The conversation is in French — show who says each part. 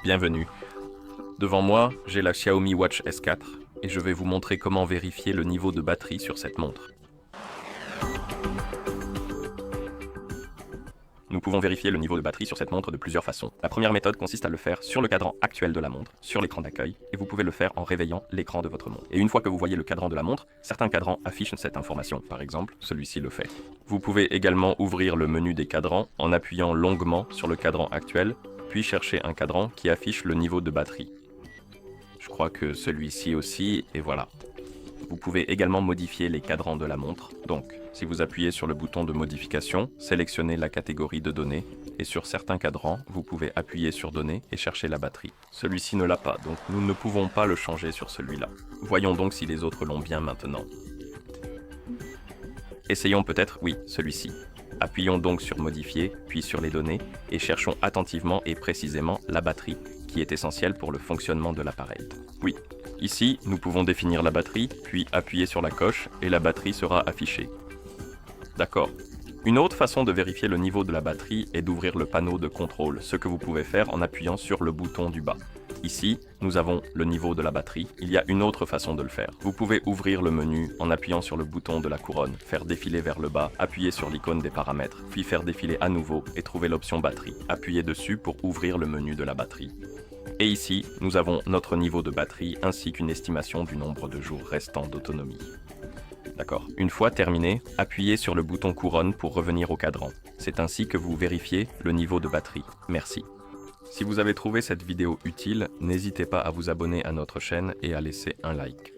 Speaker 1: Bienvenue. Devant moi, j'ai la Xiaomi Watch S4 et je vais vous montrer comment vérifier le niveau de batterie sur cette montre. Nous pouvons vérifier le niveau de batterie sur cette montre de plusieurs façons. La première méthode consiste à le faire sur le cadran actuel de la montre, sur l'écran d'accueil, et vous pouvez le faire en réveillant l'écran de votre montre. Et une fois que vous voyez le cadran de la montre, certains cadrans affichent cette information. Par exemple, celui-ci le fait. Vous pouvez également ouvrir le menu des cadrans en appuyant longuement sur le cadran actuel, puis chercher un cadran qui affiche le niveau de batterie. Je crois que celui-ci aussi, et voilà. Vous pouvez également modifier les cadrans de la montre. Donc, si vous appuyez sur le bouton de modification, sélectionnez la catégorie de données, et sur certains cadrans, vous pouvez appuyer sur données et chercher la batterie. Celui-ci ne l'a pas, donc nous ne pouvons pas le changer sur celui-là. Voyons donc si les autres l'ont bien maintenant. Essayons peut-être, oui, celui-ci. Appuyons donc sur modifier, puis sur les données, et cherchons attentivement et précisément la batterie, qui est essentielle pour le fonctionnement de l'appareil. Oui. Ici, nous pouvons définir la batterie, puis appuyer sur la coche et la batterie sera affichée. D'accord. Une autre façon de vérifier le niveau de la batterie est d'ouvrir le panneau de contrôle, ce que vous pouvez faire en appuyant sur le bouton du bas. Ici, nous avons le niveau de la batterie. Il y a une autre façon de le faire. Vous pouvez ouvrir le menu en appuyant sur le bouton de la couronne, faire défiler vers le bas, appuyer sur l'icône des paramètres, puis faire défiler à nouveau et trouver l'option batterie. Appuyez dessus pour ouvrir le menu de la batterie. Et ici, nous avons notre niveau de batterie ainsi qu'une estimation du nombre de jours restants d'autonomie. D'accord. Une fois terminé, appuyez sur le bouton couronne pour revenir au cadran. C'est ainsi que vous vérifiez le niveau de batterie. Merci. Si vous avez trouvé cette vidéo utile, n'hésitez pas à vous abonner à notre chaîne et à laisser un like.